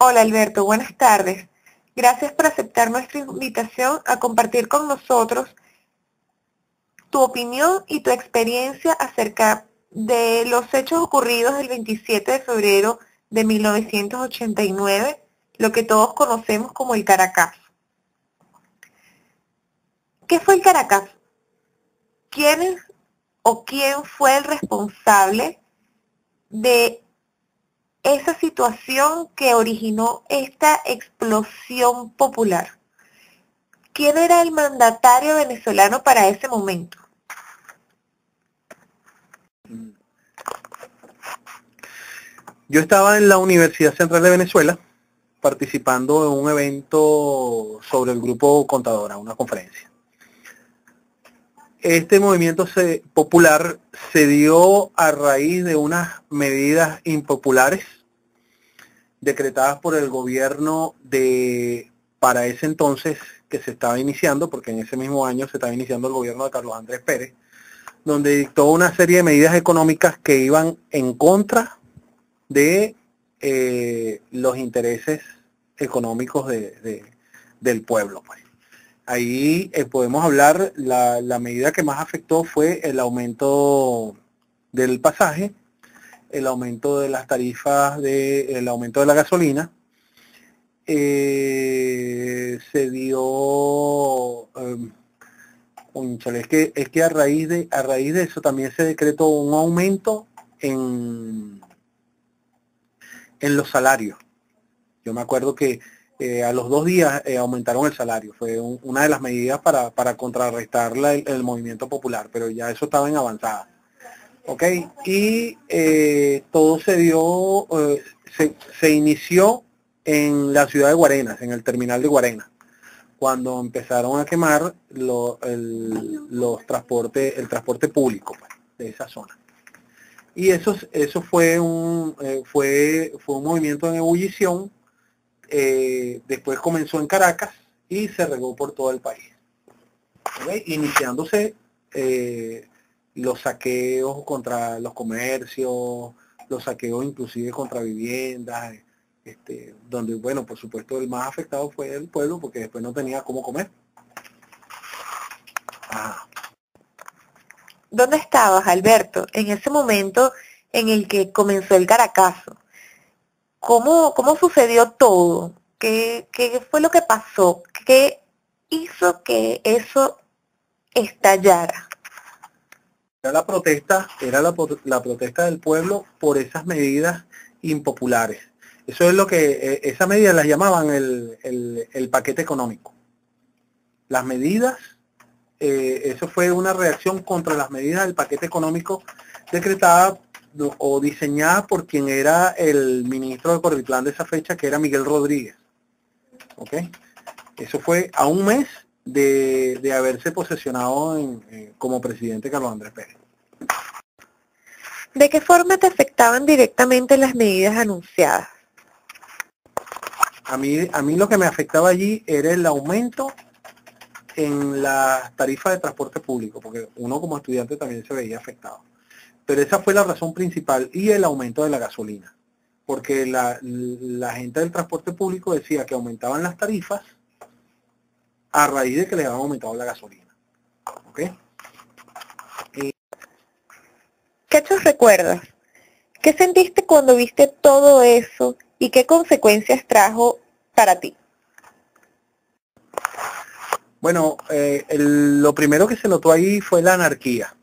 Hola Alberto, buenas tardes. Gracias por aceptar nuestra invitación a compartir con nosotros tu opinión y tu experiencia acerca de los hechos ocurridos el 27 de febrero de 1989, lo que todos conocemos como el Caracazo. ¿Qué fue el Caracazo? ¿Quién fue el responsable de esa situación que originó esta explosión popular? ¿Quién era el mandatario venezolano para ese momento? Yo estaba en la Universidad Central de Venezuela participando en un evento sobre el grupo Contadora, una conferencia. Este movimiento popular se dio a raíz de unas medidas impopulares decretadas por el gobierno para ese entonces que se estaba iniciando, porque en ese mismo año se estaba iniciando el gobierno de Carlos Andrés Pérez, donde dictó una serie de medidas económicas que iban en contra de los intereses económicos del pueblo, pues. Ahí podemos hablar, la medida que más afectó fue el aumento del pasaje, el aumento de las tarifas, el aumento de la gasolina. Se dio, es que a raíz de eso también se decretó un aumento en los salarios. Yo me acuerdo que a los 2 días aumentaron el salario. Fue una de las medidas para contrarrestar el movimiento popular, pero ya eso estaba en avanzada. ¿Ok? Y todo se dio, se inició en la ciudad de Guarenas, en el terminal de Guarenas, cuando empezaron a quemar el transporte público, pues, de esa zona. Y eso fue un movimiento en ebullición. Después comenzó en Caracas y se regó por todo el país, ¿okay? Iniciándose los saqueos contra los comercios, los saqueos inclusive contra viviendas, donde, bueno, por supuesto el más afectado fue el pueblo porque después no tenía cómo comer. ¿Dónde estabas, Alberto, en ese momento en el que comenzó el Caracazo? ¿Cómo sucedió todo? ¿Qué fue lo que pasó? ¿Qué hizo que eso estallara? Era la protesta del pueblo por esas medidas impopulares. Eso es lo que, esas medidas las llamaban el paquete económico. Las medidas, eso fue una reacción contra las medidas del paquete económico decretada o diseñada por quien era el ministro de Corriplán de esa fecha, que era Miguel Rodríguez. ¿Ok? Eso fue a un mes de haberse posesionado como presidente Carlos Andrés Pérez. ¿De qué forma te afectaban directamente las medidas anunciadas? A mí lo que me afectaba allí era el aumento en las tarifas de transporte público, porque uno como estudiante también se veía afectado. Pero esa fue la razón principal, y el aumento de la gasolina, porque la gente del transporte público decía que aumentaban las tarifas a raíz de que les habían aumentado la gasolina. ¿Ok? ¿Qué hechos recuerdas? ¿Qué sentiste cuando viste todo eso y qué consecuencias trajo para ti? Bueno, lo primero que se notó ahí fue la anarquía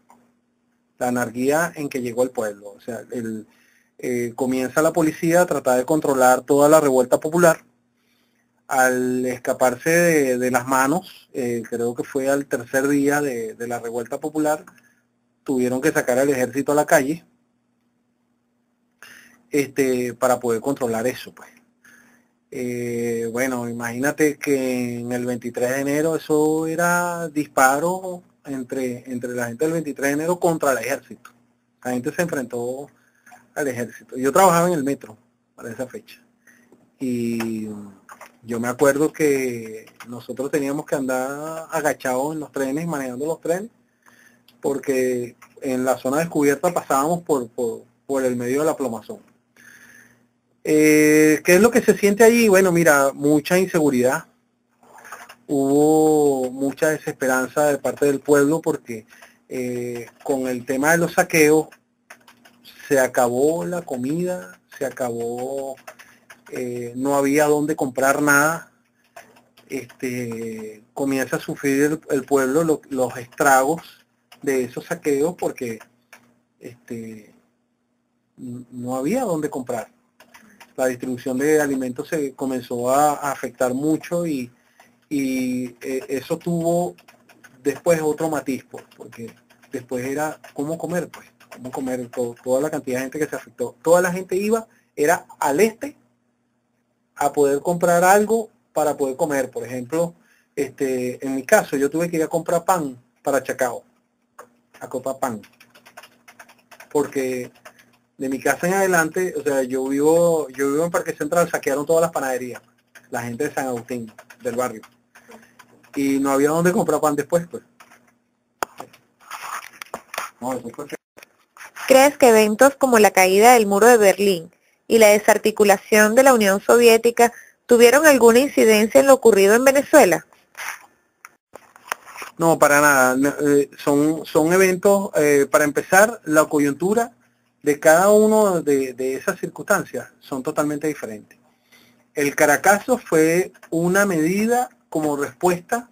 en que llegó el pueblo. O sea, comienza la policía a tratar de controlar toda la revuelta popular. Al escaparse de las manos, creo que fue al tercer día de la revuelta popular, tuvieron que sacar al ejército a la calle para poder controlar eso, pues. Bueno, imagínate que en el 23 de enero eso era disparo entre la gente del 23 de enero contra el ejército. La gente se enfrentó al ejército. Yo trabajaba en el metro para esa fecha. Y yo me acuerdo que nosotros teníamos que andar agachados en los trenes, manejando los trenes, porque en la zona descubierta pasábamos por el medio de la plomazón. ¿Qué es lo que se siente allí? Bueno, mira, mucha inseguridad. Hubo mucha desesperanza de parte del pueblo porque con el tema de los saqueos se acabó la comida, se acabó, no había dónde comprar nada. Comienza a sufrir el pueblo los estragos de esos saqueos porque no había dónde comprar. La distribución de alimentos se comenzó a afectar mucho y eso tuvo después otro matiz, pues, porque después era cómo comer, pues, cómo comer, toda la cantidad de gente que se afectó. Toda la gente iba, era al este, a poder comprar algo para poder comer. Por ejemplo, en mi caso, yo tuve que ir a comprar pan para Chacao, a comprar pan, porque de mi casa en adelante, o sea, yo vivo en Parque Central, saquearon todas las panaderías, la gente de San Agustín, del barrio, y no había dónde comprar pan después, pues. No, eso fue... ¿Crees que eventos como la caída del muro de Berlín y la desarticulación de la Unión Soviética tuvieron alguna incidencia en lo ocurrido en Venezuela? No, para nada. Son eventos, para empezar, la coyuntura de cada uno de esas circunstancias son totalmente diferentes. El Caracazo fue una medida como respuesta,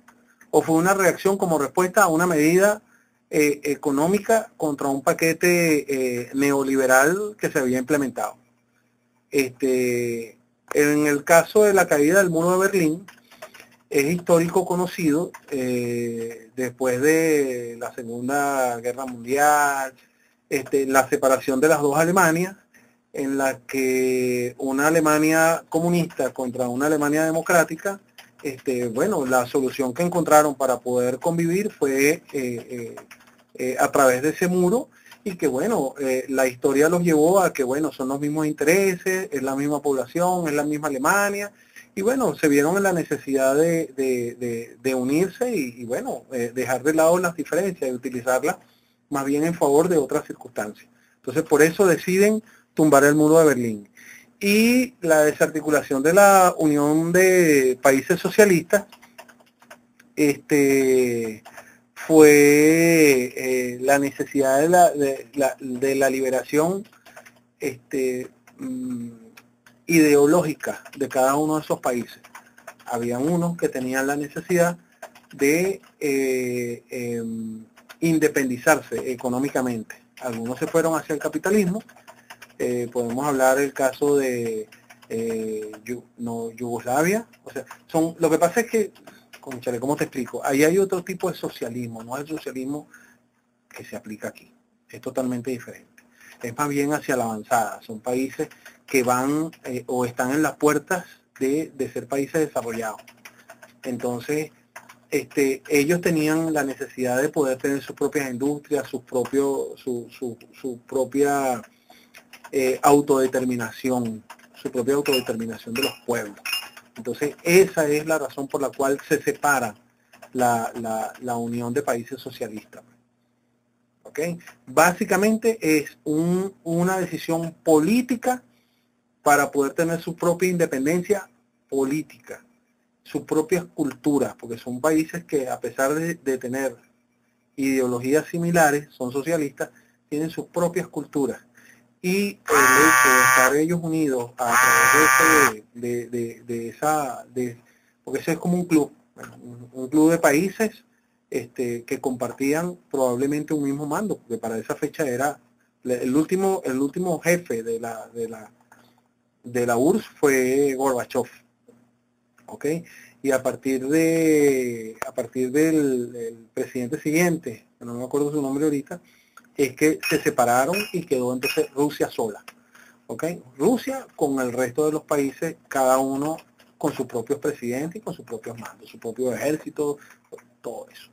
o fue una reacción como respuesta a una medida económica contra un paquete neoliberal que se había implementado. En el caso de la caída del muro de Berlín, es histórico conocido después de la Segunda Guerra Mundial, la separación de las dos Alemanias, en la que una Alemania comunista contra una Alemania democrática, bueno, la solución que encontraron para poder convivir fue a través de ese muro, y que bueno, la historia los llevó a que bueno, son los mismos intereses, es la misma población, es la misma Alemania, y bueno, se vieron en la necesidad de unirse y bueno, dejar de lado las diferencias y utilizarlas más bien en favor de otras circunstancias. Entonces por eso deciden tumbar el muro de Berlín. Y la desarticulación de la Unión de Países Socialistas fue la necesidad de la liberación ideológica de cada uno de esos países. Habían unos que tenían la necesidad de independizarse económicamente. Algunos se fueron hacia el capitalismo. Podemos hablar del caso de Yugoslavia. O sea, lo que pasa es que, conchale, ¿cómo te explico? Ahí hay otro tipo de socialismo, no es el socialismo que se aplica aquí. Es totalmente diferente. Es más bien hacia la avanzada. Son países que van o están en las puertas de ser países desarrollados. Entonces, ellos tenían la necesidad de poder tener sus propias industrias, su propia autodeterminación, su propia autodeterminación de los pueblos. Entonces, esa es la razón por la cual se separa la Unión de Países Socialistas. ¿Okay? Básicamente es una decisión política para poder tener su propia independencia política, sus propias culturas, porque son países que a pesar de tener ideologías similares, son socialistas, tienen sus propias culturas. Y el hecho de estar ellos unidos a través porque eso es como un club, un club de países que compartían probablemente un mismo mando, porque para esa fecha era el último jefe de la URSS fue Gorbachev, ¿ok? Y a partir del presidente siguiente, no me acuerdo su nombre ahorita, es que se separaron y quedó entonces Rusia sola, ¿ok? Rusia con el resto de los países, cada uno con sus propios presidentes y con sus propios mandos, su propio ejército, todo eso.